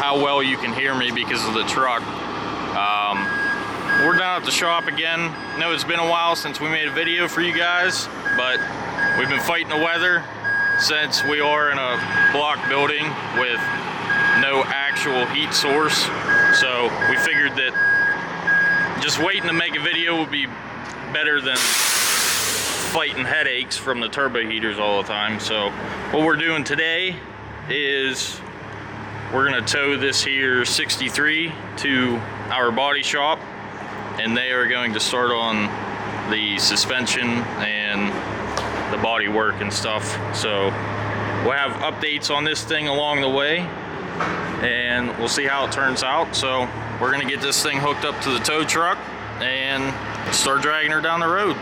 how well you can hear me because of the truck. We're down at the shop again. I know it's been a while since we made a video for you guys, but we've been fighting the weather since we are in a block building with no actual heat source. So we figured that just waiting to make a video would be better than fighting headaches from the turbo heaters all the time. So what we're doing today is we're gonna tow this here 63 to our body shop, and they are going to start on the suspension and the body work and stuff. So we'll have updates on this thing along the way, and we'll see how it turns out. So we're gonna get this thing hooked up to the tow truck and start dragging her down the road.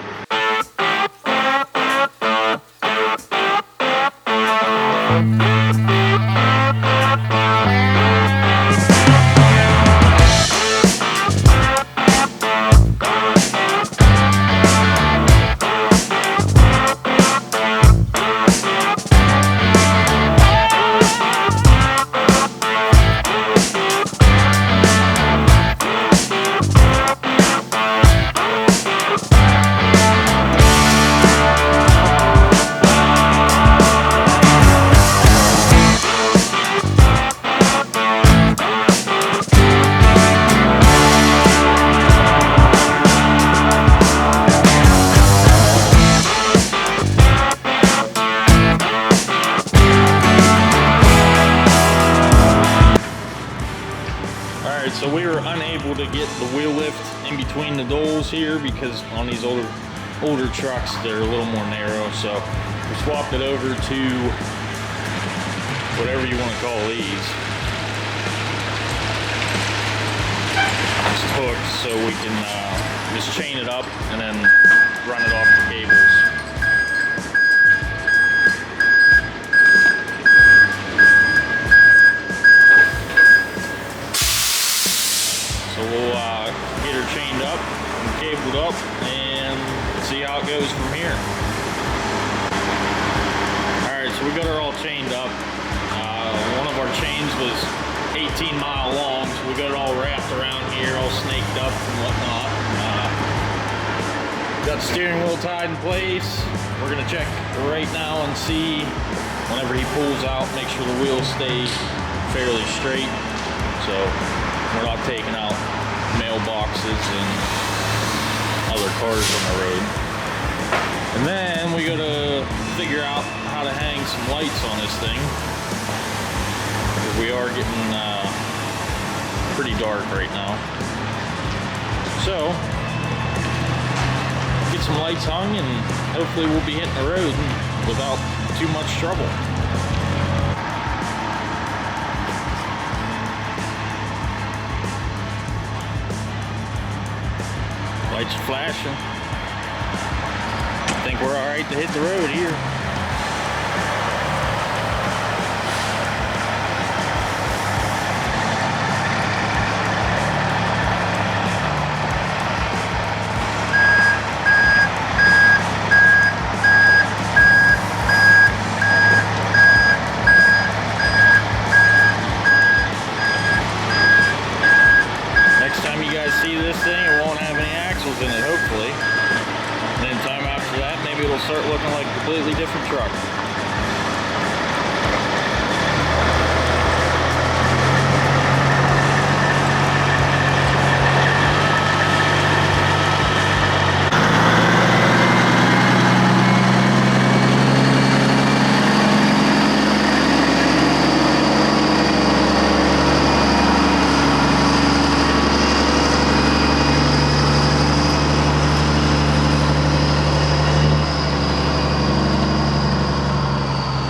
So we were unable to get the wheel lift in between the doors here because on these older trucks they're a little more narrow. So we swapped it over to whatever you want to call these. It's hooked so we can just chain it up and then run it off the cables. We'll get her chained up and cabled up and see how it goes from here. Alright, so we got her all chained up. One of our chains was 18-mile long, so we got it all wrapped around here, all snaked up and whatnot. Got the steering wheel tied in place. We're going to check right now and see, whenever he pulls out, make sure the wheels stay fairly straight. So we're not taking out mailboxes and other cars on the road. And then we gotta figure out how to hang some lights on this thing, because we are getting pretty dark right now. So get some lights hung and hopefully we'll be hitting the road without too much trouble. Lights flashing. I think we're all right to hit the road here.